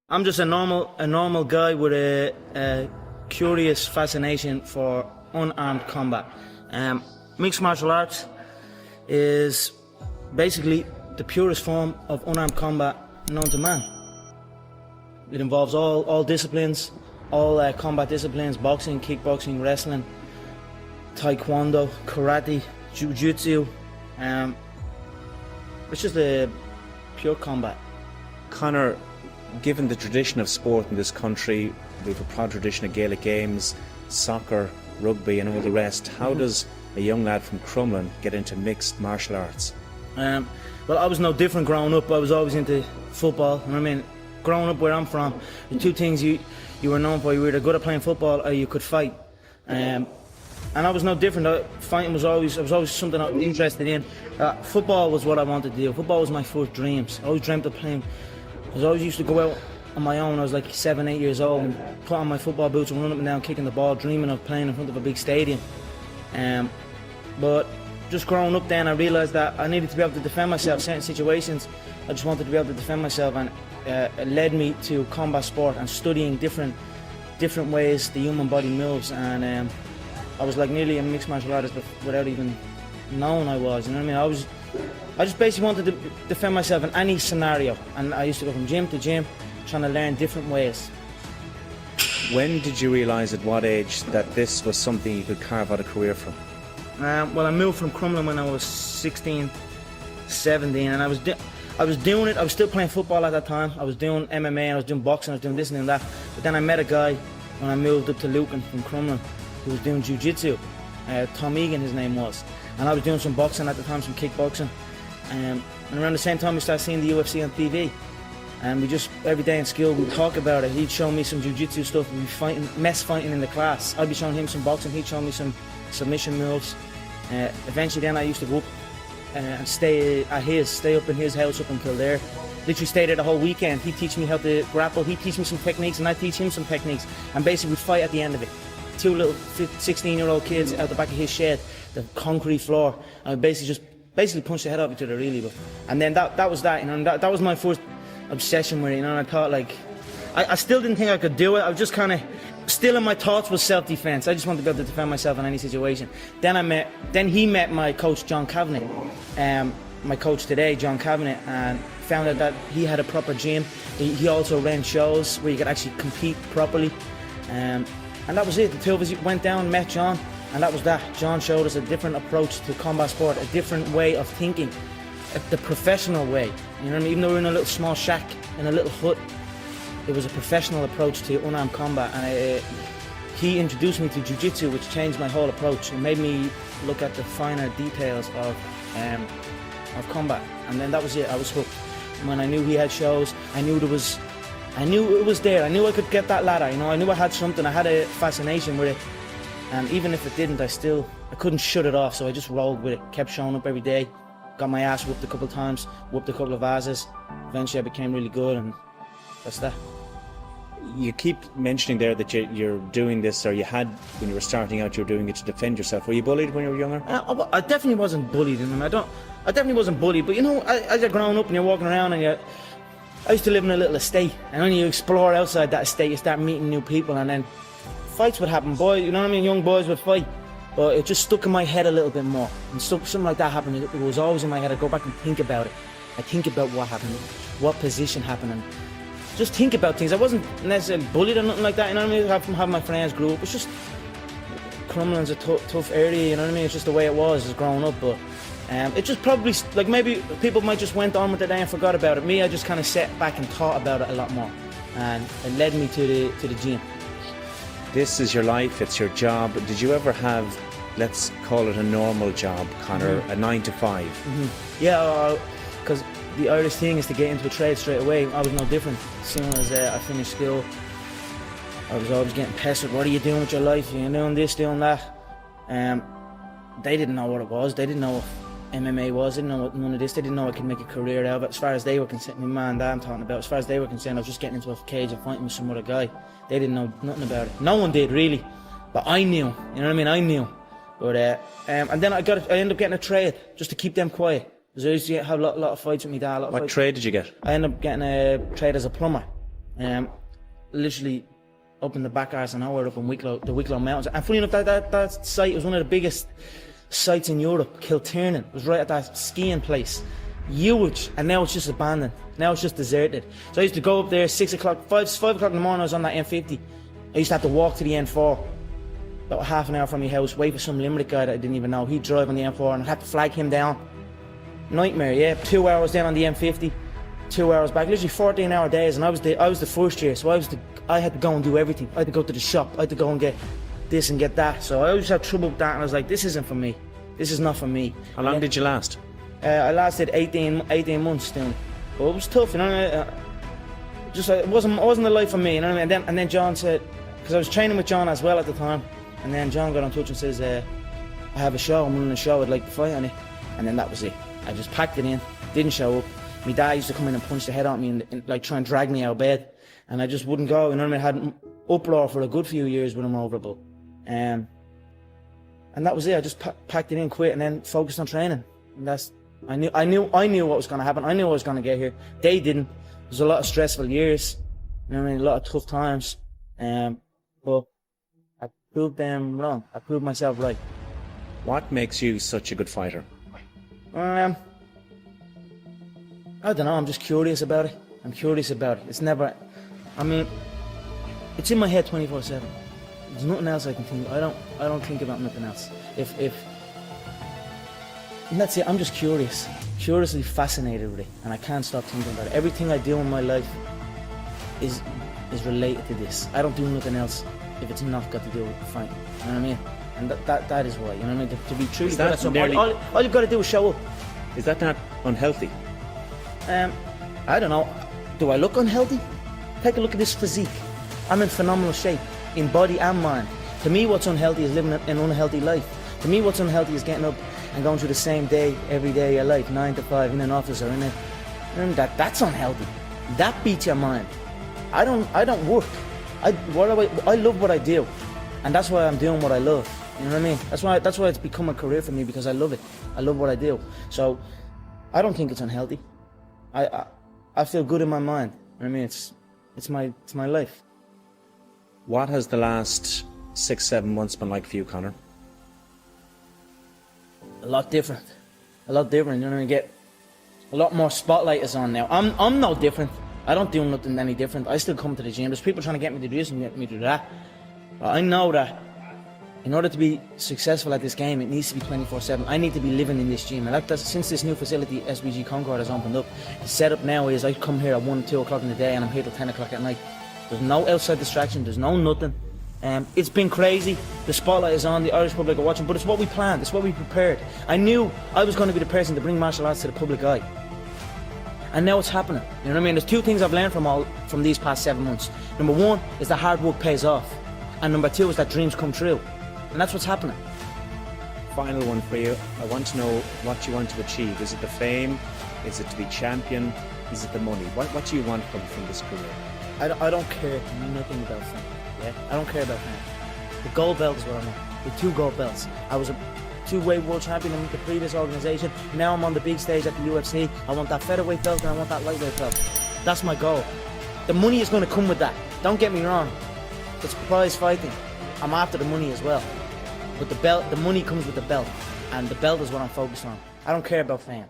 I'm just a normal guy with a curious fascination for unarmed combat. Mixed martial arts is basically the purest form of unarmed combat known to man. It involves all disciplines, all combat disciplines: boxing, kickboxing, wrestling, taekwondo, karate, jiu-jitsu. It's just a pure combat. Conor, given the tradition of sport in this country, we have a proud tradition of Gaelic games, soccer, rugby and all the rest, how does a young lad from Crumlin get into mixed martial arts? Well, I was no different growing up. I was always into football. You know what I mean? Growing up where I'm from, the two things you were known for: you were either good at playing football or you could fight. And I was no different. Fighting was always something I was interested in. Football was what I wanted to do. Football was my first dreams. I always dreamt of playing. I always used to go out on my own. I was like 7, 8 years old and put on my football boots and run up and down kicking the ball, dreaming of playing in front of a big stadium. But just growing up then, I realised that I needed to be able to defend myself in certain situations. I just wanted to be able to defend myself, and it led me to combat sport and studying different ways the human body moves. And I was like nearly a mixed martial artist without even knowing I was. You know what I mean? I just basically wanted to defend myself in any scenario, and I used to go from gym to gym trying to learn different ways. When did you realise, at what age, that this was something you could carve out a career from? Well, I moved from Crumlin when I was 16, 17, and I was doing it. I was still playing football at that time. I was doing MMA, I was doing boxing, I was doing this and that. But then I met a guy when I moved up to Lucan from Crumlin who was doing jiu-jitsu. Tom Egan, his name was. And I was doing some boxing at the time, some kickboxing. And around the same time we started seeing the UFC on TV. And we just, every day in school, we'd talk about it. He'd show me some jiu-jitsu stuff, we'd be mess fighting in the class. I'd be showing him some boxing, he'd show me some submission moves. Eventually then I used to go up and stay up in his house up in Kildare. Literally stay there the whole weekend. He'd teach me how to grapple, he'd teach me some techniques, and I'd teach him some techniques. And basically we'd fight at the end of it. Two little 16-year-old kids out the back of his shed, the concrete floor, and we basically punched the head off each other, really. And then that was that, you know, and that was my first obsession with it, you know. And I thought, like, I still didn't think I could do it. I was just kind of still in my thoughts was self-defense. I just wanted to be able to defend myself in any situation. Then he met my coach John Kavanagh, my coach today, John Kavanagh, and found out that he had a proper gym. He also ran shows where you could actually compete properly. And that was it. The two of us went down, met John, and that was that. John showed us a different approach to combat sport, a different way of thinking, the professional way. You know what I mean? Even though we were in a little small shack, in a little hut, it was a professional approach to unarmed combat. And he introduced me to jiu-jitsu, which changed my whole approach. It made me look at the finer details of combat. And then that was it. I was hooked. When I knew he had shows, I knew it was there. I knew I could get that ladder, you know. I knew I had something. I had a fascination with it. And even if it didn't, I couldn't shut it off. So I just rolled with it, kept showing up every day. Got my ass whooped a couple of times, whooped a couple of asses. Eventually I became really good, and that's that. You keep mentioning there that you're doing this, or you had, when you were starting out, you were doing it to defend yourself. Were you bullied when you were younger? I definitely wasn't bullied. I mean, I definitely wasn't bullied. But you know, as you're growing up and you're walking around, and I used to live in a little estate, and when you explore outside that estate, you start meeting new people, and then fights would happen. You know what I mean? Young boys would fight, but it just stuck in my head a little bit more. And something like that happened. It was always in my head. I'd go back and think about it. I think about what happened, what position happened, and just think about things. I wasn't necessarily bullied or nothing like that. You know what I mean? From having my friends grew up. It's just Crumlin's a tough area. You know what I mean? It's just the way it was as growing up, but. It just probably, like, maybe people might just went on with their day and forgot about it. Me, I just kind of sat back and thought about it a lot more, and it led me to the gym. This is your life, it's your job. Did you ever have, let's call it a normal job, Conor, a 9 to 5? Yeah, because the Irish thing is to get into a trade straight away. I was no different. As soon as I finished school, I was always getting pestered. What are you doing with your life? You're doing this, doing that. They didn't know what it was. They didn't know what MMA was. They didn't know what none of this. They didn't know I could make a career out of it. As far as they were concerned, my man and dad I'm talking about, as far as they were concerned, I was just getting into a cage and fighting with some other guy. They didn't know nothing about it. No one did, really. But I knew. You know what I mean? I knew. But and then I ended up getting a trade just to keep them quiet. Because I used to have a lot of fights with my dad. What trade did you get? I ended up getting a trade as a plumber. literally up in the back arse of nowhere, up in Wicklow, the Wicklow Mountains. And funny enough, that site was one of the biggest sites in Europe. Kilternan, it was right at that skiing place. Huge, and now it's just abandoned. Now it's just deserted. So I used to go up there 6 o'clock, 5 o'clock in the morning. I was on that M50. I used to have to walk to the N4, about half an hour from my house, wait for some Limerick guy that I didn't even know. He'd drive on the M4 and I'd have to flag him down. Nightmare, yeah. 2 hours down on the M50, 2 hours back. Literally 14-hour days, and I was the first year, so I had to go and do everything. I had to go to the shop. I had to go and get this and get that. So I always had trouble with that, and I was like, this isn't for me. This is not for me. How long did you last? I lasted 18 months doing it. But it was tough, you know. It wasn't a life for me, you know what I mean? And then John said, because I was training with John as well at the time, and then John got in touch and says, I have a show, I'm running a show, I'd like to fight on it. And then that was it. I just packed it in, didn't show up. My dad used to come in and punch the head out of me and like try and drag me out of bed, and I just wouldn't go, you know what I mean? I had uproar for a good few years with him over, but and that was it. I just packed it in, quit, and then focused on training. And I knew what was going to happen. I knew I was going to get here. They didn't. There was a lot of stressful years, you know what I mean? A lot of tough times, but I proved them wrong. I proved myself right. What makes you such a good fighter? I don't know, I'm just curious about it. I'm curious about it. It's never, I mean, it's in my head 24/7. There's nothing else I can think of. I don't think about nothing else. And that's it, I'm just curious. Curiously fascinated with it, and I can't stop thinking about it. Everything I do in my life is related to this. I don't do nothing else if it's not got to do with fighting. You know what I mean? And that is why, you know what I mean? To be truly good at something, all you've got to do is show up. Is that not unhealthy? I don't know. Do I look unhealthy? Take a look at this physique. I'm in phenomenal shape, in body and mind. To me, what's unhealthy is living an unhealthy life. To me, what's unhealthy is getting up and going through the same day every day of your life, 9 to 5, in an office or in a... That's unhealthy. That beats your mind. I don't work. I love what I do, and that's why I'm doing what I love. You know what I mean? That's why it's become a career for me, because I love it. I love what I do. So I don't think it's unhealthy. I feel good in my mind. You know what I mean? It's my life. What has the last 6-7 months been like for you, Conor? A lot different. You know what I mean? Get a lot more spotlight is on now. I'm no different. I don't do nothing any different. I still come to the gym. There's people trying to get me to do this and get me to do that. But I know that in order to be successful at this game, it needs to be 24/7. I need to be living in this gym. And that's since this new facility, SBG Concord, has opened up. The setup now is I come here at 1, 2 o'clock in the day, and I'm here till 10 o'clock at night. There's no outside distraction. There's no nothing. It's been crazy. The spotlight is on. The Irish public are watching, but it's what we planned. It's what we prepared. I knew I was going to be the person to bring martial arts to the public eye. And now it's happening. You know what I mean? There's 2 things I've learned from these past 7 months. Number 1 is that hard work pays off. And number 2 is that dreams come true. And that's what's happening. Final one for you. I want to know what you want to achieve. Is it the fame? Is it to be champion? Is it the money? What do you want from this career? I don't care nothing about fame. Yeah? I don't care about fame. The gold belt is what I want. The 2 gold belts. I was a 2-weight world champion in the previous organisation. Now I'm on the big stage at the UFC. I want that featherweight belt and I want that lightweight belt. That's my goal. The money is going to come with that. Don't get me wrong. It's prize fighting. I'm after the money as well. But the money comes with the belt. And the belt is what I'm focused on. I don't care about fame.